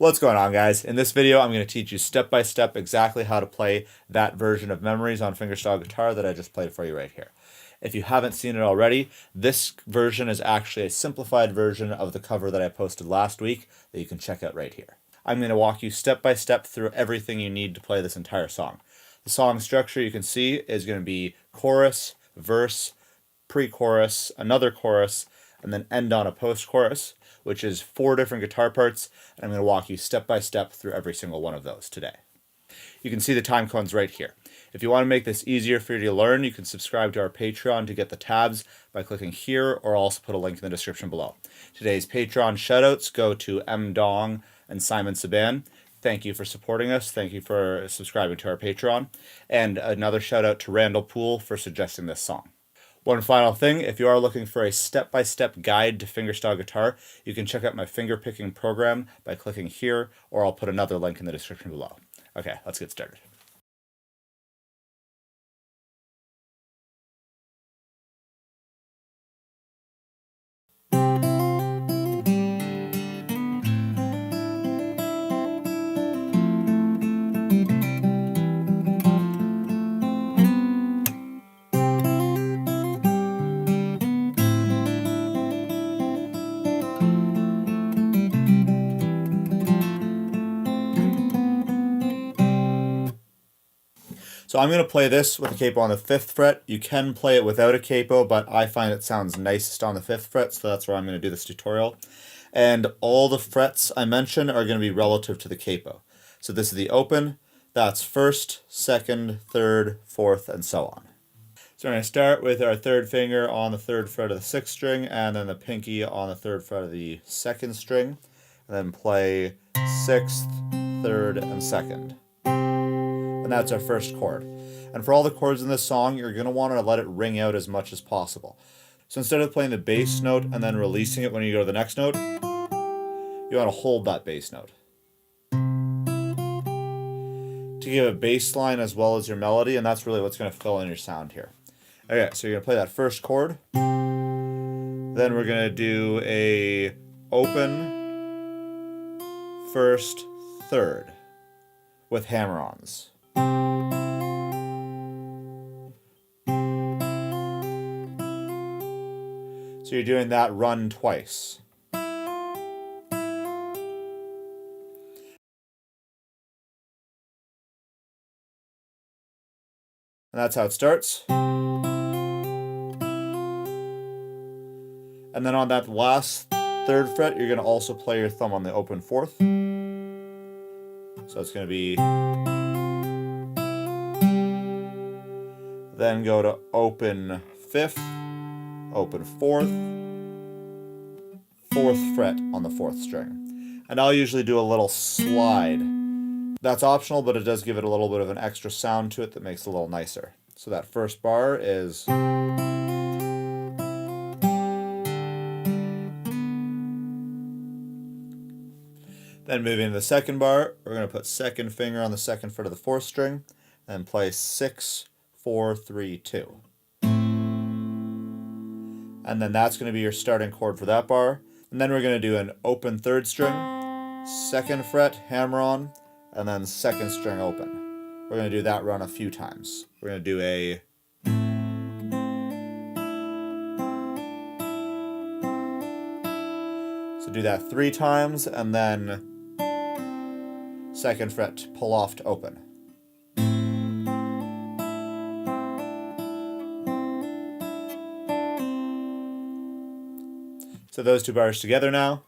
What's going on, guys? In this video, I'm going to teach you step by step exactly how to play that version of Memories on Fingerstyle guitar that I just played for you right here. If you haven't seen it already, this version is actually a simplified version of the cover that I posted last week that you can check out right here. I'm going to walk you step by step through everything you need to play this entire song. The song structure you can see is going to be chorus, verse, pre-chorus, another chorus, and then end on a post-chorus, which is 4 different guitar parts, and I'm going to walk you step by step through every single one of those today. You can see the time codes right here. If you want to make this easier for you to learn, you can subscribe to our Patreon to get the tabs by clicking here, or I'll also put a link in the description below. Today's Patreon shoutouts go to M. Dong and Simon Saban. Thank you for supporting us. Thank you for subscribing to our Patreon. And another shout out to Randall Poole for suggesting this song. One final thing, if you are looking for a step-by-step guide to fingerstyle guitar, you can check out my finger picking program by clicking here, or I'll put another link in the description below. Okay, let's get started. So I'm going to play this with a capo on the 5th fret. You can play it without a capo, but I find it sounds nicest on the 5th fret, so that's where I'm going to do this tutorial. And all the frets I mentioned are going to be relative to the capo. So this is the open, that's 1st, 2nd, 3rd, 4th, and so on. So we're going to start with our 3rd finger on the 3rd fret of the 6th string, and then the pinky on the 3rd fret of the 2nd string, and then play 6th, 3rd, and 2nd. And that's our first chord. And for all the chords in this song, you're going to want to let it ring out as much as possible. So instead of playing the bass note and then releasing it when you go to the next note, you want to hold that bass note to give a bass line as well as your melody, and that's really what's going to fill in your sound here. Okay, so you're going to play that first chord. Then we're going to do a open, 1st, 3rd with hammer-ons. So you're doing that run twice. And that's how it starts. And then on that last 3rd fret, you're going to also play your thumb on the open 4th. So it's going to be... Then go to open 5th, open 4th, 4th fret on the 4th string. And I'll usually do a little slide. That's optional, but it does give it a little bit of an extra sound to it that makes it a little nicer. So that first bar is... Then moving to the second bar, we're going to put 2nd finger on the 2nd fret of the 4th string, and play 6, 4, 3, 2. And then that's going to be your starting chord for that bar. And then we're going to do an open 3rd string, 2nd fret, hammer on, and then 2nd string open. We're going to do that run a few times. We're going to do a... So do that 3 times, and then 2nd fret, pull off to open. So those 2 bars together now.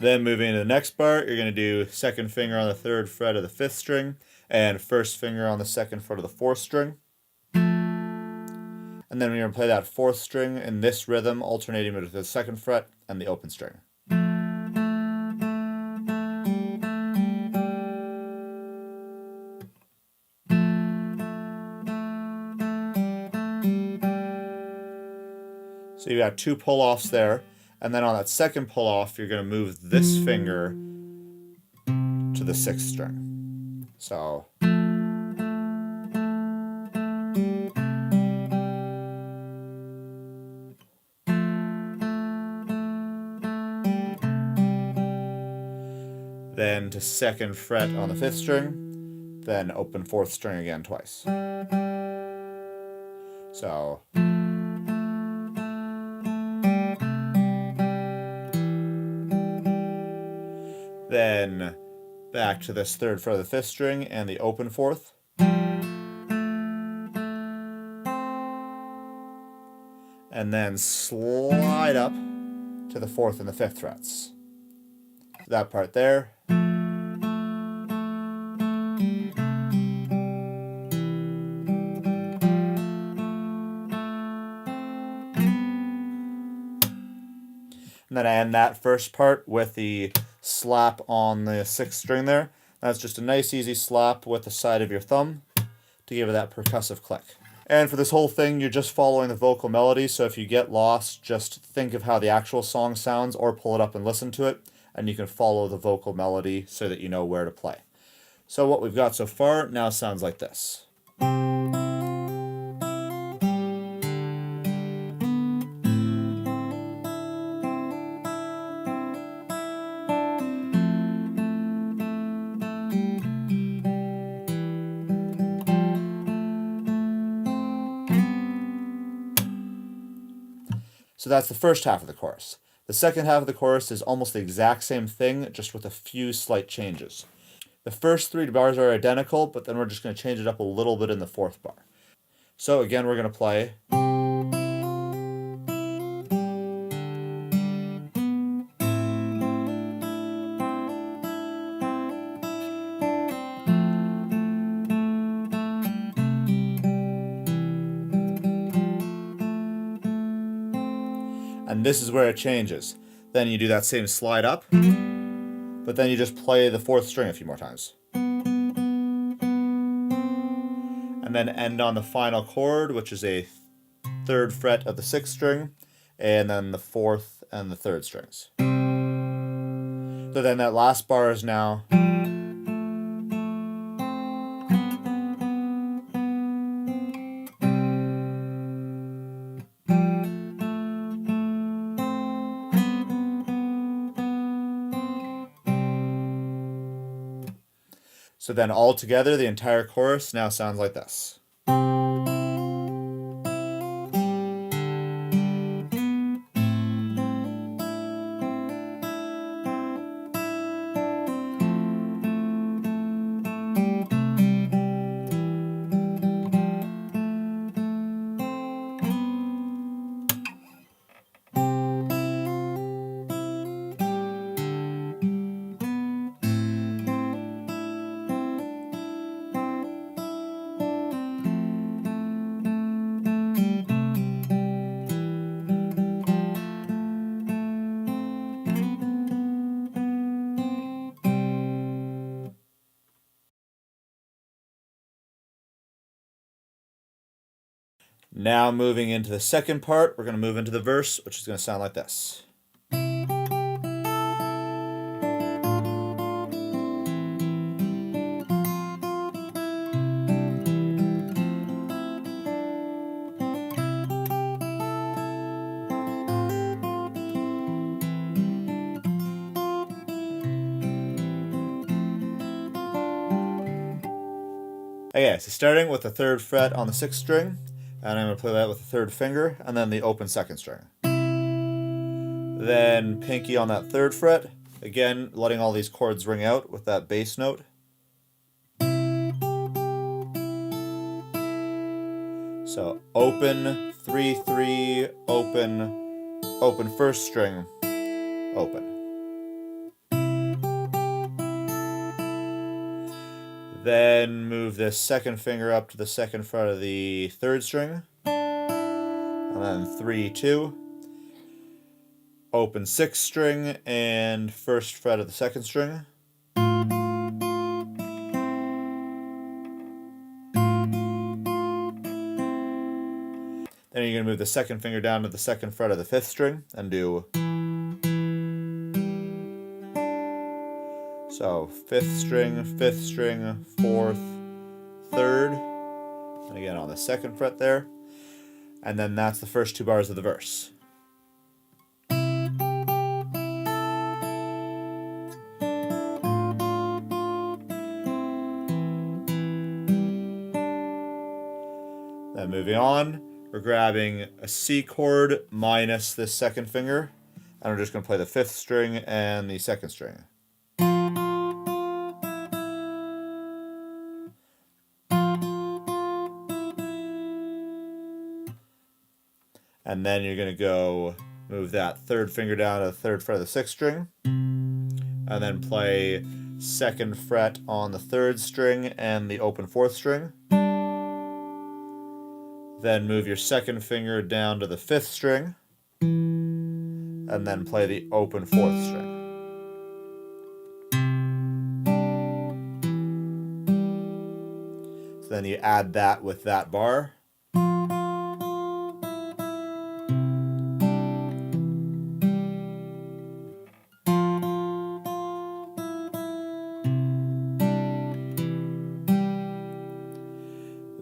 Then moving to the next bar, you're going to do 2nd finger on the 3rd fret of the 5th string, and 1st finger on the 2nd fret of the 4th string. And then we're going to play that 4th string in this rhythm, alternating with the 2nd fret and the open string. So you got 2 pull-offs there, and then on that second pull-off, you're going to move this finger to the 6th string. So then to 2nd fret on the 5th string, then open 4th string again twice. So then back to this 3rd fret of the 5th string and the open 4th. And then slide up to the 4th and the 5th frets. That part there. And then I end that first part with the slap on the 6th string there. That's just a nice easy slap with the side of your thumb to give it that percussive click. And for this whole thing, you're just following the vocal melody, so if you get lost, just think of how the actual song sounds or pull it up and listen to it, and you can follow the vocal melody so that you know where to play. So what we've got so far now sounds like this. So that's the first half of the chorus. The second half of the chorus is almost the exact same thing, just with a few slight changes. The first 3 bars are identical, but then we're just going to change it up a little bit in the 4th bar. So again, we're going to play. And this is where it changes. Then you do that same slide up, but then you just play the 4th string a few more times. And then end on the final chord, which is a 3rd fret of the 6th string, and then the 4th and the 3rd strings. So then that last bar is now. So then all together, the entire chorus now sounds like this. Now moving into the second part, we're going to move into the verse, which is going to sound like this. Okay, so starting with the 3rd fret on the 6th string, and I'm going to play that with the 3rd finger, and then the open 2nd string. Then pinky on that 3rd fret, again letting all these chords ring out with that bass note. So open, 3-3, open, open 1st string, open. Then move this 2nd finger up to the 2nd fret of the 3rd string, and then 3-2, open 6th string and 1st fret of the 2nd string. Then you're going to move the 2nd finger down to the 2nd fret of the 5th string and do. So 5th string, 4th, 3rd, and again on the 2nd fret there. And then that's the first 2 bars of the verse. Then moving on, we're grabbing a C chord minus this 2nd finger, and we're just going to play the 5th string and the 2nd string. And then you're going to go move that 3rd finger down to the 3rd fret of the 6th string, and then play 2nd fret on the 3rd string and the open 4th string. Then move your 2nd finger down to the 5th string, and then play the open 4th string. So then you add that with that bar.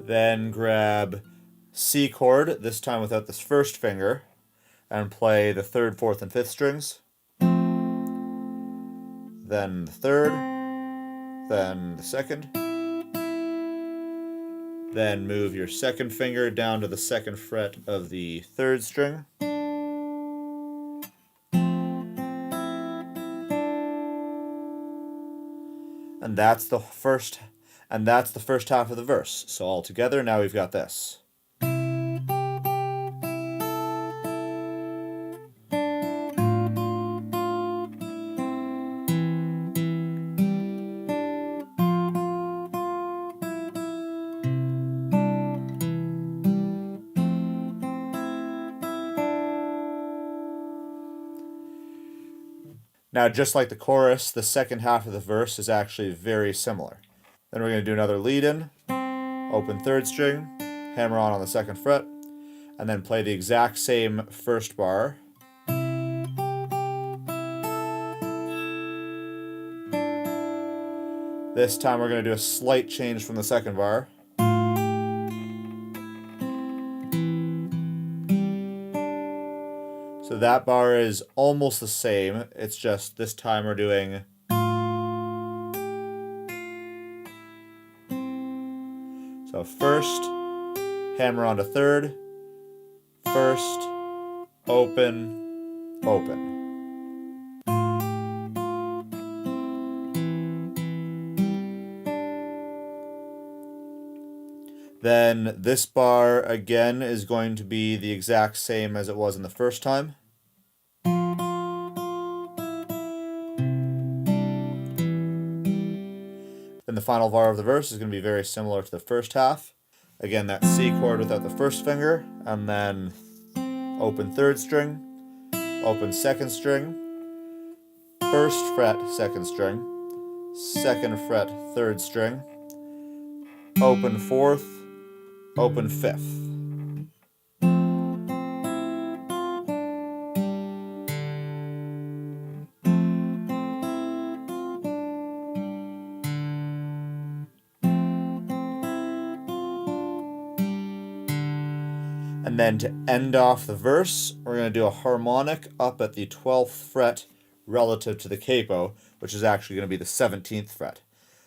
Then grab C chord, this time without this 1st finger, and play the 3rd, 4th, and 5th strings. Then the 3rd, then the 2nd. Then move your 2nd finger down to the 2nd fret of the 3rd string. And that's the first half of the verse. So all together, now we've got this. Now, just like the chorus, the 2nd half of the verse is actually very similar. Then we're going to do another lead-in, open 3rd string, hammer on the 2nd fret, and then play the exact same 1st bar. This time we're going to do a slight change from the 2nd bar. So that bar is almost the same, it's just this time we're doing so 1st, hammer onto 3rd, 1st, open, open. Then this bar again is going to be the exact same as it was in the 1st time. Then the final bar of the verse is going to be very similar to the 1st half. Again, that C chord without the 1st finger, and then open 3rd string, open 2nd string, 1st fret 2nd string, 2nd fret 3rd string, open 4th, open 5th. And then to end off the verse, we're going to do a harmonic up at the 12th fret relative to the capo, which is actually going to be the 17th fret.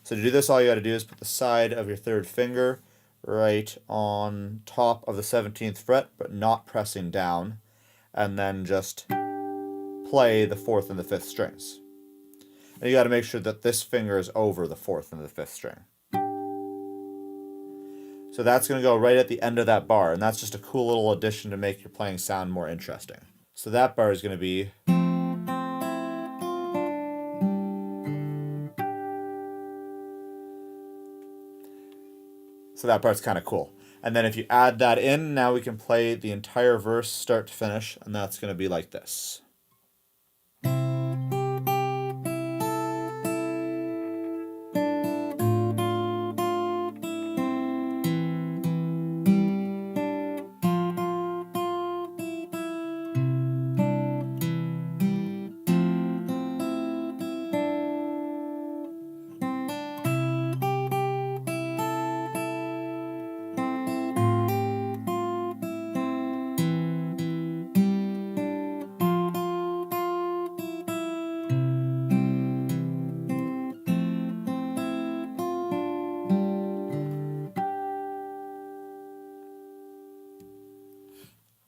So to do this, all you got to do is put the side of your 3rd finger right on top of the 17th fret, but not pressing down, and then just play the 4th and the 5th strings. And you got to make sure that this finger is over the 4th and the 5th string. So that's going to go right at the end of that bar, and that's just a cool little addition to make your playing sound more interesting. So that bar is going to be so that part's kind of cool. And then if you add that in, now we can play the entire verse start to finish, and that's going to be like this.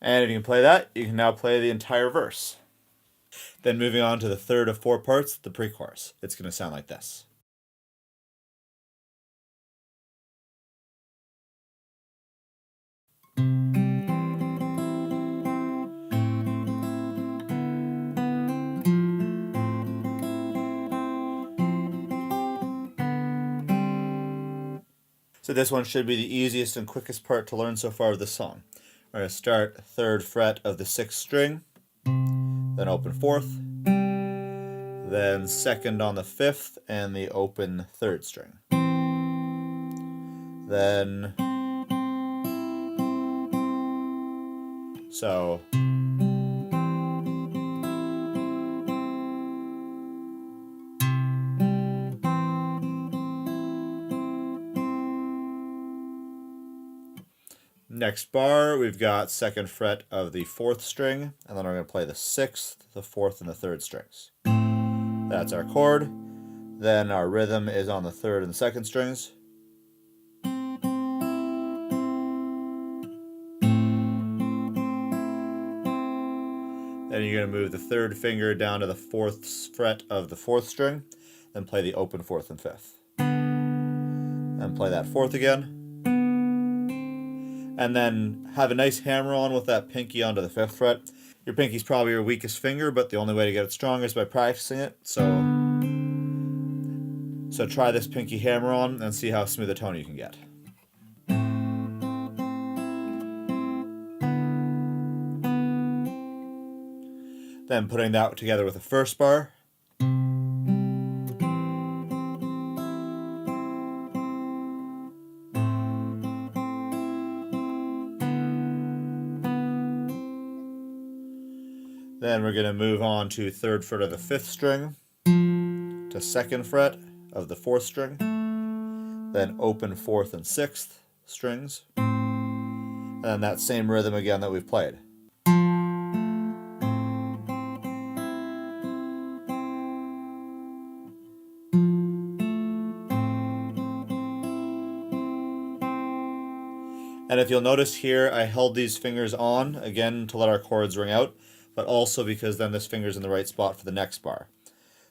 And if you can play that, you can now play the entire verse. Then moving on to the third of 4 parts, the pre-chorus. It's going to sound like this. So this one should be the easiest and quickest part to learn so far of the song. We're going to start 3rd fret of the 6th string, then open 4th, then 2nd on the 5th and the open 3rd string. Then, so, next bar, we've got 2nd fret of the 4th string, and then we're going to play the 6th, the 4th, and the 3rd strings. That's our chord. Then our rhythm is on the 3rd and 2nd strings. Then you're going to move the 3rd finger down to the 4th fret of the 4th string, then play the open 4th and 5th. Then play that 4th again. And then have a nice hammer on with that pinky onto the 5th fret. Your pinky's probably your weakest finger, but the only way to get it strong is by practicing it. So try this pinky hammer on and see how smooth a tone you can get. Then putting that together with the first bar. Then we're going to move on to 3rd fret of the 5th string, to 2nd fret of the 4th string, then open 4th and 6th strings, and that same rhythm again that we've played. And if you'll notice here, I held these fingers on, again, to let our chords ring out, but also because then this finger's in the right spot for the next bar.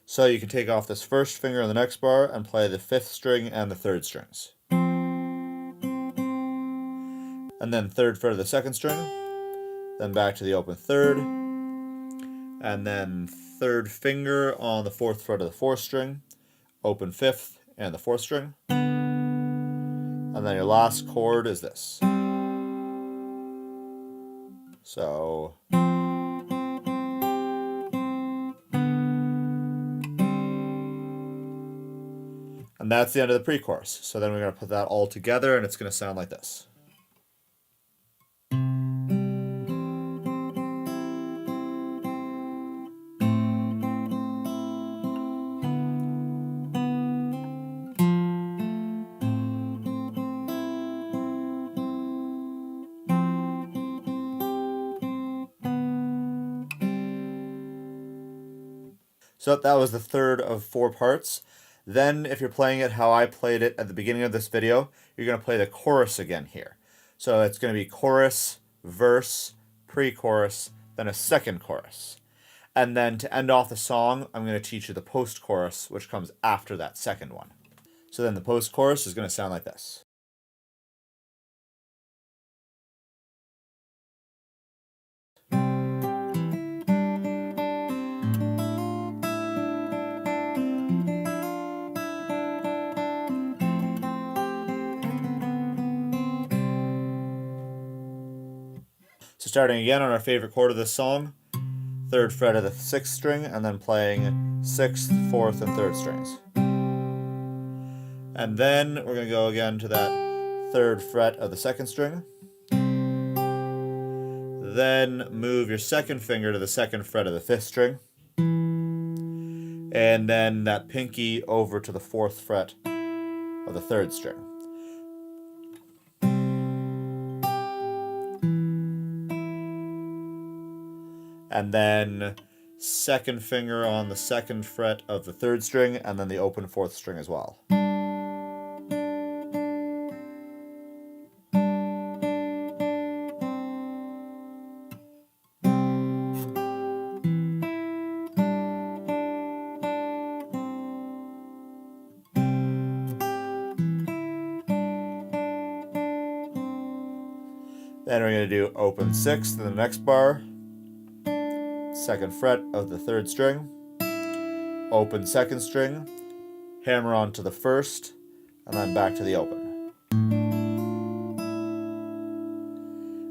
So you can take off this first finger on the next bar and play the 5th string and the 3rd strings. And then 3rd fret of the 2nd string, then back to the open 3rd, and then 3rd finger on the 4th fret of the 4th string, open 5th and the 4th string, and then your last chord is this. So, and that's the end of the pre-chorus. So then we're going to put that all together and it's going to sound like this. So that was the 3rd of 4 parts. Then if you're playing it how I played it at the beginning of this video, you're going to play the chorus again here. So it's going to be chorus, verse, pre-chorus, then a second chorus. And then to end off the song, I'm going to teach you the post-chorus, which comes after that second one. So then the post-chorus is going to sound like this. So starting again on our favorite chord of this song, 3rd fret of the 6th string, and then playing 6th, 4th, and 3rd strings. And then we're going to go again to that 3rd fret of the 2nd string. Then move your 2nd finger to the 2nd fret of the 5th string. And then that pinky over to the 4th fret of the 3rd string. And then 2nd finger on the 2nd fret of the 3rd string, and then the open 4th string as well. Then we're going to do open 6th in the next bar, 2nd fret of the 3rd string, open 2nd string, hammer on to the 1st, and then back to the open.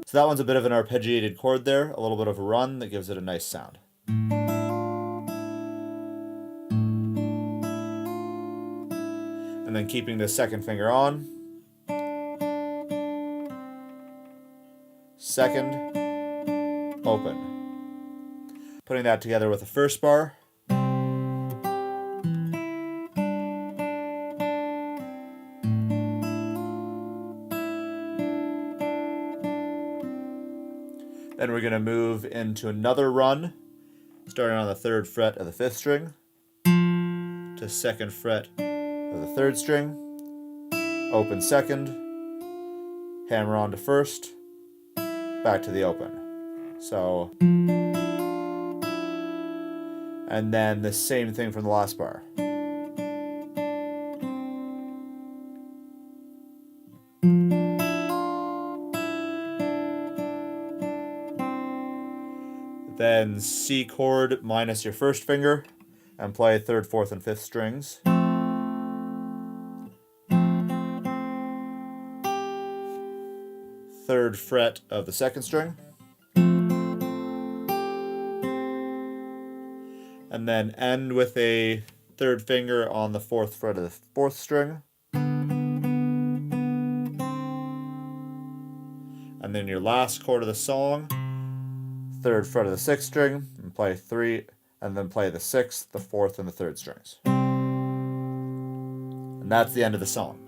So that one's a bit of an arpeggiated chord there, a little bit of a run that gives it a nice sound. And then keeping the 2nd finger on, 2nd, open. Putting that together with the 1st bar. Then we're going to move into another run, starting on the 3rd fret of the 5th string, to 2nd fret of the 3rd string, open 2nd, hammer on to 1st, back to the open. So, and then the same thing from the last bar. Then C chord minus your 1st finger and play 3rd, 4th, and 5th strings. 3rd fret of the 2nd string. And then end with a 3rd finger on the 4th fret of the 4th string. And then your last chord of the song, 3rd fret of the 6th string, and play 3, and then play the 6th, the 4th, and the 3rd strings. And that's the end of the song.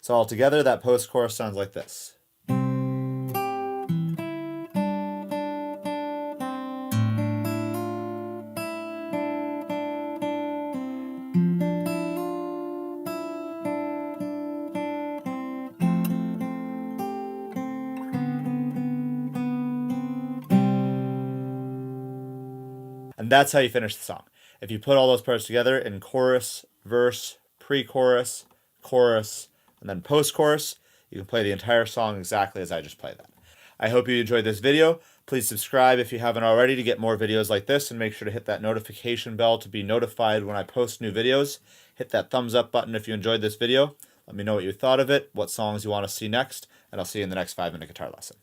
So altogether, that post-chorus sounds like this. And that's how you finish the song. If you put all those parts together in chorus, verse, pre-chorus, chorus, and then post-chorus, you can play the entire song exactly as I just played that. I hope you enjoyed this video. Please subscribe if you haven't already to get more videos like this, and make sure to hit that notification bell to be notified when I post new videos. Hit that thumbs up button if you enjoyed this video. Let me know what you thought of it, what songs you want to see next, and I'll see you in the next 5-minute guitar lesson.